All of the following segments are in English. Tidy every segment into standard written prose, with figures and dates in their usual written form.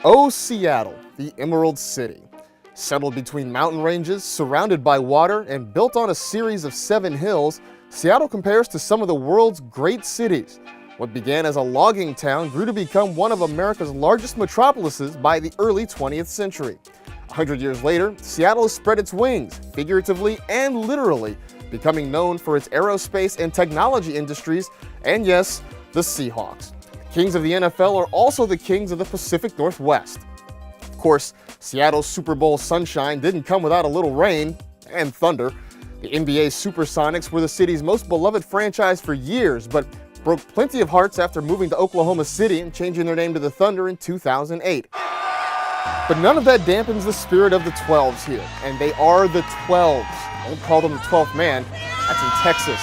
Oh, Seattle, the Emerald City. Settled between mountain ranges, surrounded by water, and built on a series of 7 hills, Seattle compares to some of the world's great cities. What began as a logging town grew to become one of America's largest metropolises by the early 20th century. 100 years later, Seattle has spread its wings, figuratively and literally, becoming known for its aerospace and technology industries, and yes, the Seahawks. Kings of the NFL are also the kings of the Pacific Northwest. Of course, Seattle's Super Bowl sunshine didn't come without a little rain and thunder. The NBA Supersonics were the city's most beloved franchise for years, but broke plenty of hearts after moving to Oklahoma City and changing their name to the Thunder in 2008. But none of that dampens the spirit of the 12s here, and they are the 12s. Don't call them the 12th man, that's in Texas.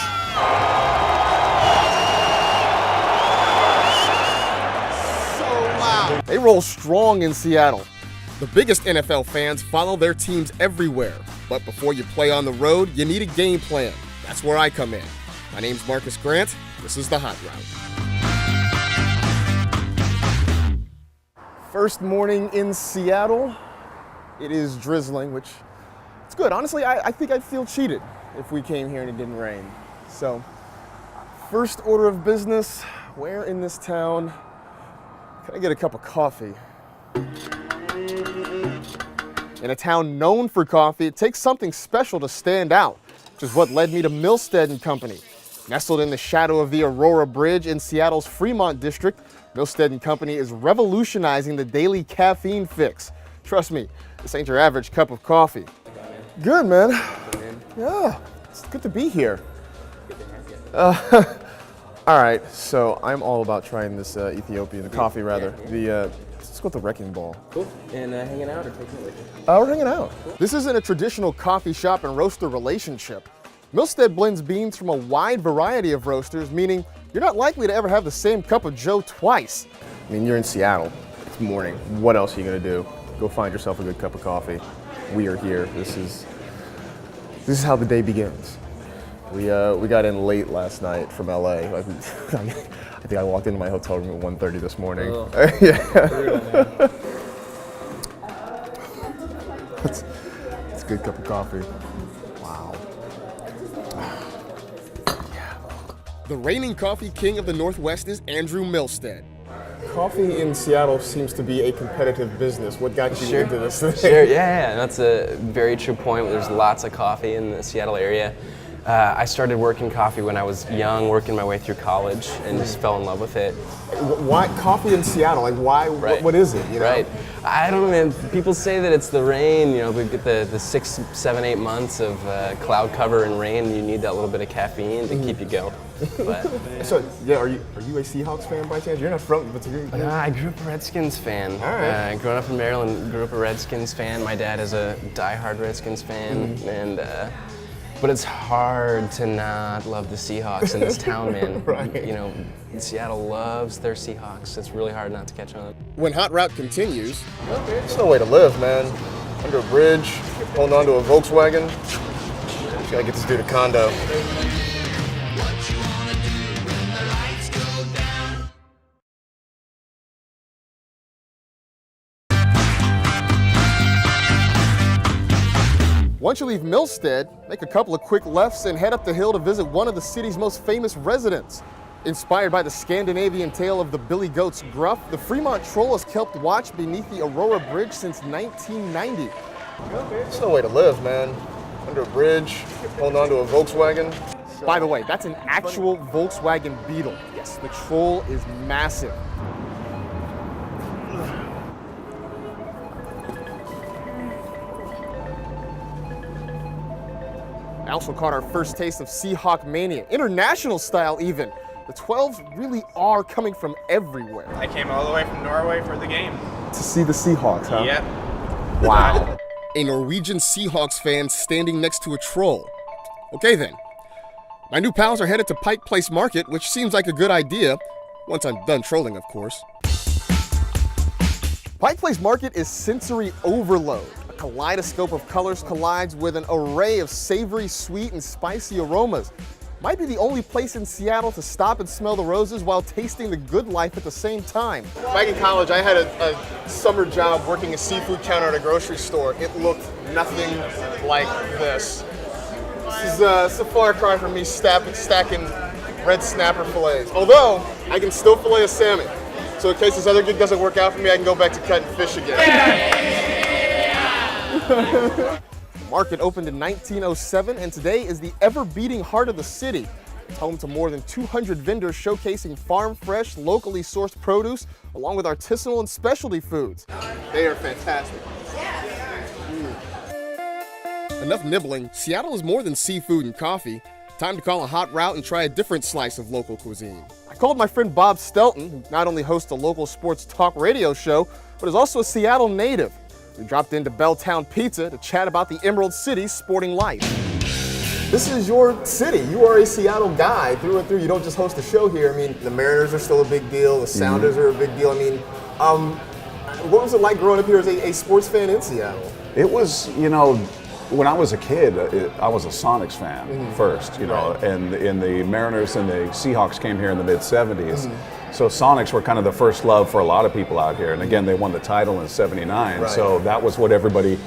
They roll strong in Seattle. The biggest NFL fans follow their teams everywhere. But before you play on the road, you need a game plan. That's where I come in. My name's Marcus Grant. This is The Hot Route. First morning in Seattle. It is drizzling, which it's good. Honestly, I think I'd feel cheated if we came here and it didn't rain. So, first order of business, where in this town can I get a cup of coffee? In a town known for coffee, it takes something special to stand out, which is what led me to Milstead & Company. Nestled in the shadow of the Aurora Bridge in Seattle's Fremont district, Milstead & Company is revolutionizing the daily caffeine fix. Trust me, this ain't your average cup of coffee. Good, man. Yeah, it's good to be here. All right, so I'm all about trying this Ethiopian coffee, rather. Let's go with the Wrecking Ball. Cool. And hanging out or taking it with you? We're hanging out. Cool. This isn't a traditional coffee shop and roaster relationship. Milstead blends beans from a wide variety of roasters, meaning you're not likely to ever have the same cup of joe twice. I mean, you're in Seattle. It's morning. What else are you gonna do? Go find yourself a good cup of coffee. We are here. This is how the day begins. We got in late last night from LA. I think I walked into my hotel room at 1:30 this morning. Oh. Yeah. Brutal, man. It's a good cup of coffee. Wow. Yeah. The reigning coffee king of the Northwest is Andrew Milstead. Coffee in Seattle seems to be a competitive business. What got you into this thing? Sure, yeah, that's a very true point. There's lots of coffee in the Seattle area. I started working coffee when I was young, working my way through college, and just fell in love with it. Why coffee in Seattle? Like, why? Right. What is it? You know? Right. I don't know, man. People say that it's the rain. You know, we get the 6, 7, 8 months of cloud cover and rain. And you need that little bit of caffeine to keep you going. But, so, yeah, are you a Seahawks fan by chance? You're not from, but you're. I grew up a Redskins fan. All right. Growing up in Maryland, grew up a Redskins fan. My dad is a diehard Redskins fan, and. But it's hard to not love the Seahawks in this town, man. Right. You know, Seattle loves their Seahawks. It's really hard not to catch on. When Hot Route continues, it's no way to live, man. Under a bridge, holding on to a Volkswagen. Just gotta get this dude a condo. Once you leave Milstead, make a couple of quick lefts and head up the hill to visit one of the city's most famous residents. Inspired by the Scandinavian tale of the Billy Goat's Gruff, the Fremont Troll has kept watch beneath the Aurora Bridge since 1990. It's no way to live, man. Under a bridge, holding on to a Volkswagen. By the way, that's an actual Volkswagen Beetle. Yes, the Troll is massive. I also caught our first taste of Seahawk Mania, international style even. The 12s really are coming from everywhere. I came all the way from Norway for the game. To see the Seahawks, huh? Yep. Wow. A Norwegian Seahawks fan standing next to a troll. Okay then. My new pals are headed to Pike Place Market, which seems like a good idea, once I'm done trolling, of course. Pike Place Market is sensory overload. A kaleidoscope of colors collides with an array of savory, sweet, and spicy aromas. might be the only place in Seattle to stop and smell the roses while tasting the good life at the same time. Back in college, I had a summer job working a seafood counter at a grocery store. It looked nothing like this. This is a far cry from me stacking red snapper fillets. Although, I can still fillet a salmon. So in case this other gig doesn't work out for me, I can go back to cutting fish again. The market opened in 1907 and today is the ever-beating heart of the city. It's home to more than 200 vendors showcasing farm-fresh, locally sourced produce along with artisanal and specialty foods. They are fantastic. Enough nibbling. Seattle is more than seafood and coffee. Time to call a hot route and try a different slice of local cuisine. I called my friend Bob Stelton, who not only hosts a local sports talk radio show, but is also a Seattle native. We dropped into Belltown Pizza to chat about the Emerald City's sporting life. This is your city. You are a Seattle guy through and through. You don't just host a show here. I mean, the Mariners are still a big deal. The Sounders are a big deal. I mean, what was it like growing up here as a sports fan in Seattle? It was, when I was a kid, I was a Sonics fan first, and the Mariners and the Seahawks came here in the mid-'70s. So Sonics were kind of the first love for a lot of people out here. And again, they won the title in '79. So that was what everybody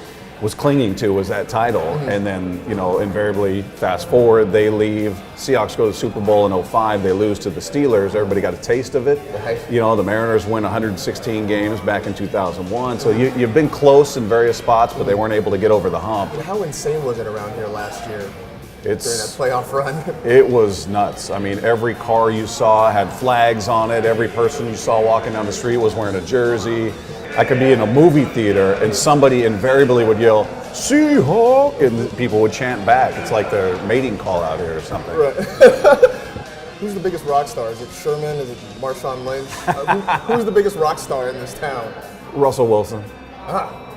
was clinging to, was that title. And then, invariably fast forward, they leave. Seahawks go to the Super Bowl in '05. They lose to the Steelers. Everybody got a taste of it. The Mariners win 116 games back in 2001. So you've been close in various spots, but they weren't able to get over the hump. And how insane was it around here last year? During that playoff run? It was nuts. I mean, every car you saw had flags on it. Every person you saw walking down the street was wearing a jersey. I could be in a movie theater and somebody invariably would yell, "Seahawk!" and people would chant back. It's like their mating call out here or something. Right. Who's the biggest rock star? Is it Sherman? Is it Marshawn Lynch? Who's the biggest rock star in this town? Russell Wilson.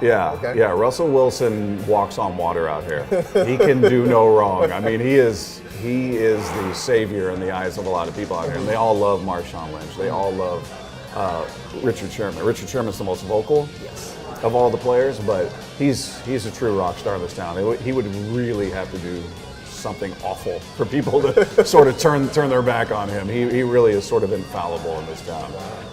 Yeah, okay. Yeah. Russell Wilson walks on water out here. He can do no wrong. I mean, he is the savior in the eyes of a lot of people out here, and they all love Marshawn Lynch. They all love Richard Sherman. Richard Sherman's the most vocal of all the players, but he's a true rock star in this town. He would really have to do something awful for people to sort of turn their back on him. He really is sort of infallible in this town.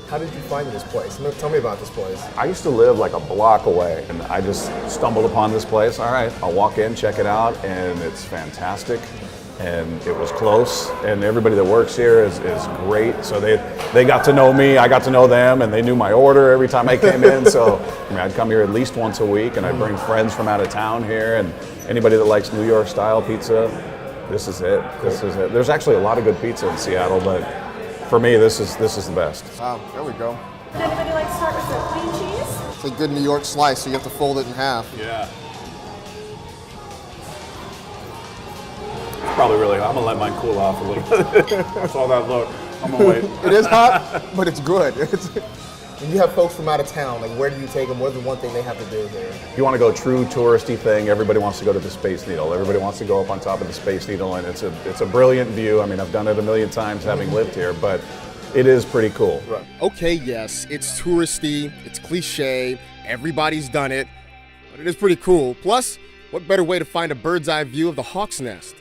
How did you find this place? Tell me about this place. I used to live like a block away, and I just stumbled upon this place. All right, I'll walk in, check it out, and it's fantastic. And it was close, and everybody that works here is great. So they got to know me, I got to know them, and they knew my order every time I came in. So I'd come here at least once a week, and I'd bring friends from out of town here, and anybody that likes New York style pizza, this is it. This is it. There's actually a lot of good pizza in Seattle, but for me, this is the best. Wow, there we go. Would anybody like to start with the cream cheese? It's a good New York slice, so you have to fold it in half. Yeah. Probably really hot. I'm gonna let mine cool off a little bit. I saw that look. I'm gonna wait. It is hot, but it's good. When you have folks from out of town, like where do you take them? What is the one thing they have to do here? If you want to go true touristy thing, everybody wants to go to the Space Needle. Everybody wants to go up on top of the Space Needle, and it's a brilliant view. I mean, I've done it a million times having lived here, but it is pretty cool. Right. Okay, yes, it's touristy, it's cliche, everybody's done it, but it is pretty cool. Plus, what better way to find a bird's eye view of the Hawk's Nest?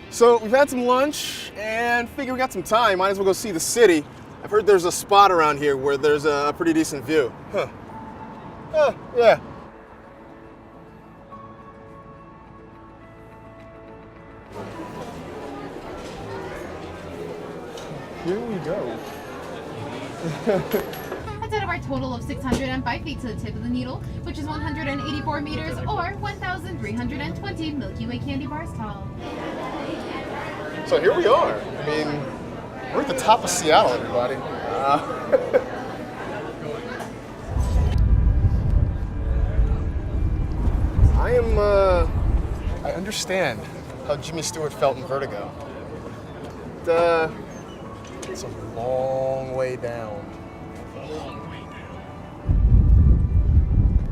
So we've had some lunch and figure we got some time, might as well go see the city. I've heard there's a spot around here where there's a pretty decent view. Yeah. Here we go. That's out of our total of 605 feet to the tip of the needle, which is 184 meters or 1,320 Milky Way candy bars tall. So here we are. I mean, we're at the top of Seattle, everybody. I understand how Jimmy Stewart felt in Vertigo. It's a long way down.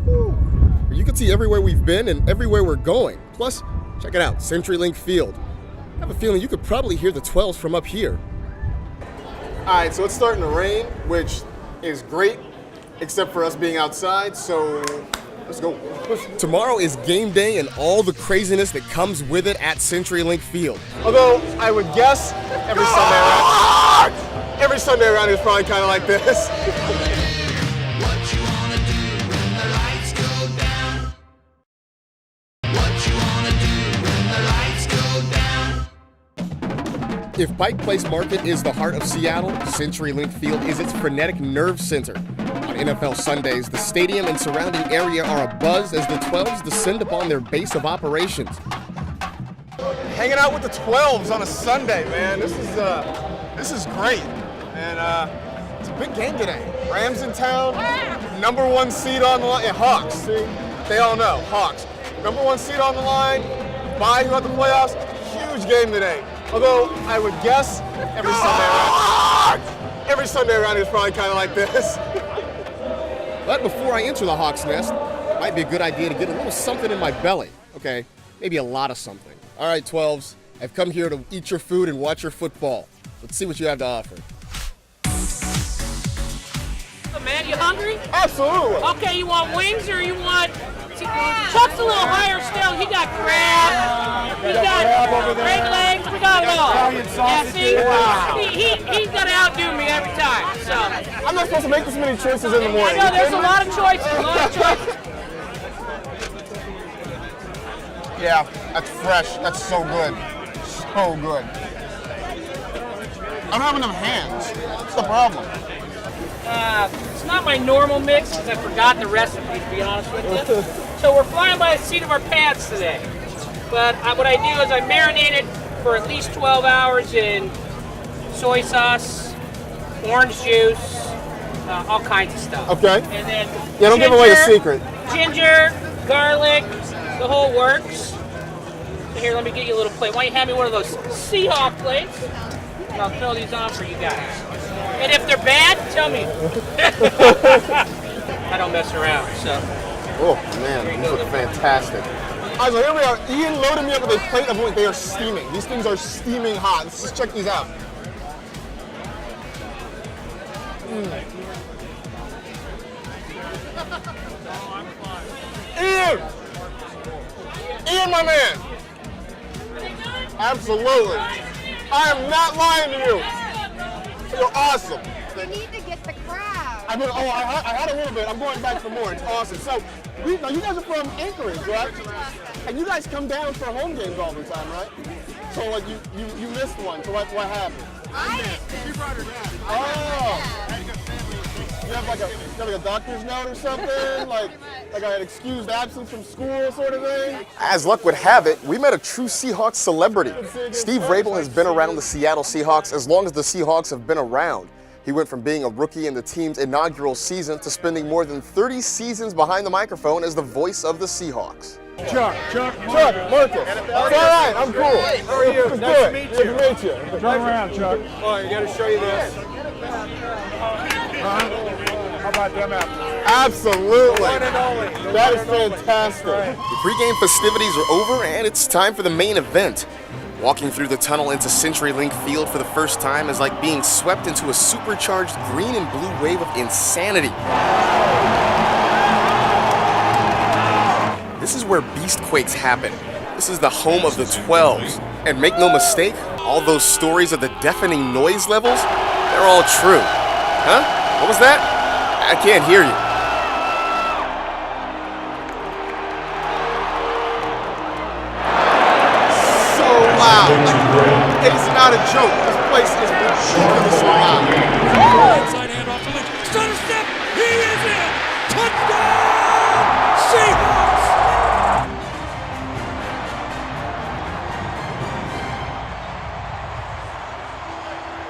Whew. You can see everywhere we've been and everywhere we're going. Plus, check it out, CenturyLink Field. I have a feeling you could probably hear the 12s from up here. All right, so it's starting to rain, which is great, except for us being outside. So Let's go. Tomorrow is game day and all the craziness that comes with it at CenturyLink Field. Although I would guess every Sunday around is probably kind of like this. If Pike Place Market is the heart of Seattle, CenturyLink Field is its frenetic nerve center. On NFL Sundays, the stadium and surrounding area are abuzz as the 12s descend upon their base of operations. Hanging out with the 12s on a Sunday, man. This is great. And it's a big game today. Rams in town, #1 seed on the line. Yeah, Hawks, see? They all know, Hawks. #1 seed on the line, bye throughout the playoffs. Huge game today. Although I would guess every Sunday around is probably kind of like this. But before I enter the Hawks nest, it might be a good idea to get a little something in my belly. Okay, maybe a lot of something. All right, 12s, I've come here to eat your food and watch your football. Let's see what you have to offer. Man, you hungry? Absolutely. Okay, you want wings or you want... Chuck's a little higher still. He got crab. He got great legs. We got it all. Yeah, see? He's going to outdo me every time. So I'm not supposed to make this many choices in the morning. I know, there's a lot of choices. Yeah, that's fresh. That's so good. So good. I don't have enough hands. What's the problem? It's not my normal mix because I forgot the recipe, to be honest with you. So we're flying by the seat of our pants today. But what I do is I marinate it for at least 12 hours in soy sauce, orange juice, all kinds of stuff. Okay. And then don't give away the secret. Ginger, garlic, the whole works. So here, let me get you a little plate. Why don't you hand me one of those Seahawk plates? And I'll throw these on for you guys. And if they're bad, tell me. I don't mess around, so. Oh, man, these look fantastic. All right, so here we are. Ian loaded me up with a plate of what they are steaming. These things are steaming hot. Let's just check these out. Ian, my man. Absolutely. I am not lying to you. You're awesome. You need to get the crab. I had a little bit. I'm going back for more. It's awesome. So, now you guys are from Anchorage, right? And you guys come down for home games all the time, right? So, like, you missed one. So, what happened? I didn't. She brought her dad. Oh. You have like a doctor's note or something? like an excused absence from school sort of thing? As luck would have it, we met a true Seahawks celebrity. Steve Rabel has been around the Seattle Seahawks as long as the Seahawks have been around. He went from being a rookie in the team's inaugural season to spending more than 30 seasons behind the microphone as the voice of the Seahawks. Chuck, Marcus. It's all right, I'm cool. How are you? Nice to meet you. Good to meet you. Turn around, Chuck. Oh, you got to show you this. How about them apples? Absolutely. One and only. That is fantastic. The pregame festivities are over and it's time for the main event. Walking through the tunnel into CenturyLink Field for the first time is like being swept into a supercharged green and blue wave of insanity. This is where Beastquakes happen. This is the home of the 12s. And make no mistake, all those stories of the deafening noise levels, they're all true. Huh? What was that? I can't hear you. So loud. It's not a joke. This place is ridiculously loud. Inside handoff to Lynch. Stutter step. He is in. Touchdown! Seahawks!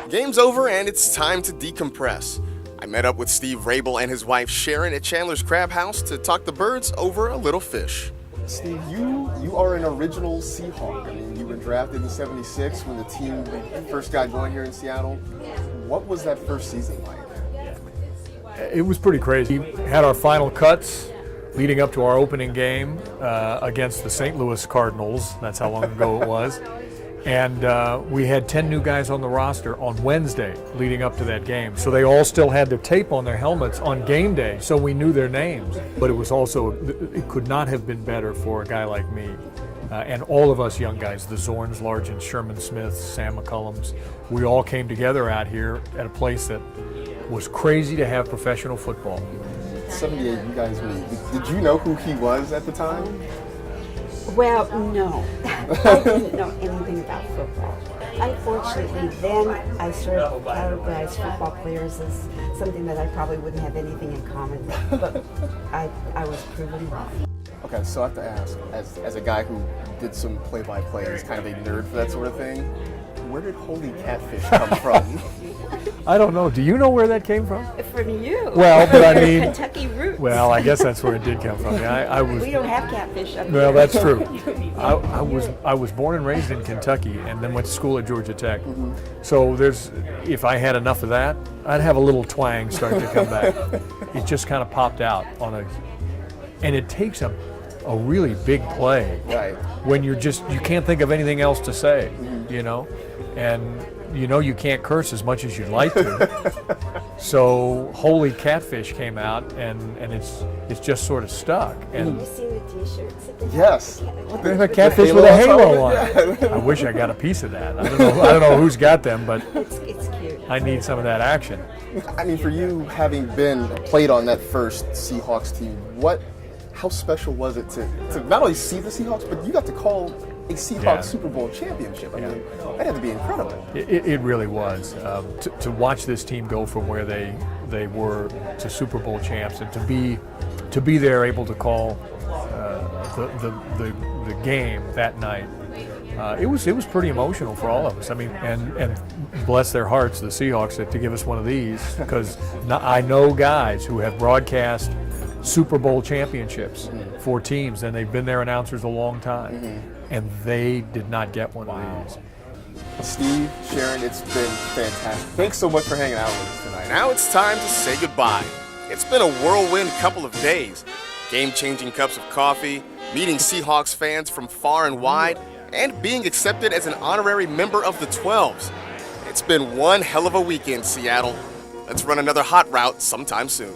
Game's over and it's time to decompress. I met up with Steve Rabel and his wife Sharon at Chandler's Crab House to talk the birds over a little fish. Steve, you are an original Seahawk. I mean, you were drafted in '76 when the team first got going here in Seattle. What was that first season like? It was pretty crazy. We had our final cuts leading up to our opening game against the St. Louis Cardinals. That's how long ago it was. And we had 10 new guys on the roster on Wednesday leading up to that game. So they all still had their tape on their helmets on game day, so we knew their names. But it was also, it could not have been better for a guy like me. And all of us young guys, the Zorns, Largent, Sherman Smiths, Sam McCullums, we all came together out here at a place that was crazy to have professional football. 78, you guys meet. Did you know who he was at the time? Well, no. I didn't know anything about football. Unfortunately, then I started to categorize football players as something that I probably wouldn't have anything in common with, but I was proven wrong. Okay, so I have to ask, as a guy who did some play-by-play, is kind of a nerd for that sort of thing, where did Holy Catfish come from? I don't know. Do you know where that came from? From you. Well, but I mean, Kentucky roots. Well, I guess that's where it did come from. I was. We don't have catfish up here. Well, that's true. I was born and raised in Kentucky, and then went to school at Georgia Tech. So if I had enough of that, I'd have a little twang start to come back. It just kind of popped out and it takes a really big play when you can't think of anything else to say, you know, and you can't curse as much as you'd like to. So Holy Catfish came out, and it's just sort of stuck. And have you seen the T-shirts? Yes. They have a catfish with a halo on it. I wish I got a piece of that. I don't know who's got them, but it's cute. I need some of that action. I mean, for you having played on that first Seahawks team, how special was it to not only see the Seahawks, but you got to call a Seahawks Super Bowl championship? I mean, that had to be incredible. It really was. To watch this team go from where they were to Super Bowl champs, and to be there able to call the game that night. It was pretty emotional for all of us. I mean, and bless their hearts, the Seahawks, to give us one of these, because I know guys who have broadcast Super Bowl championships for teams, and they've been their announcers a long time, and they did not get one of these. Steve, Sharon, it's been fantastic. Thanks so much for hanging out with us tonight. Now it's time to say goodbye. It's been a whirlwind couple of days. Game-changing cups of coffee, meeting Seahawks fans from far and wide, and being accepted as an honorary member of the 12s. It's been one hell of a weekend, Seattle. Let's run another hot route sometime soon.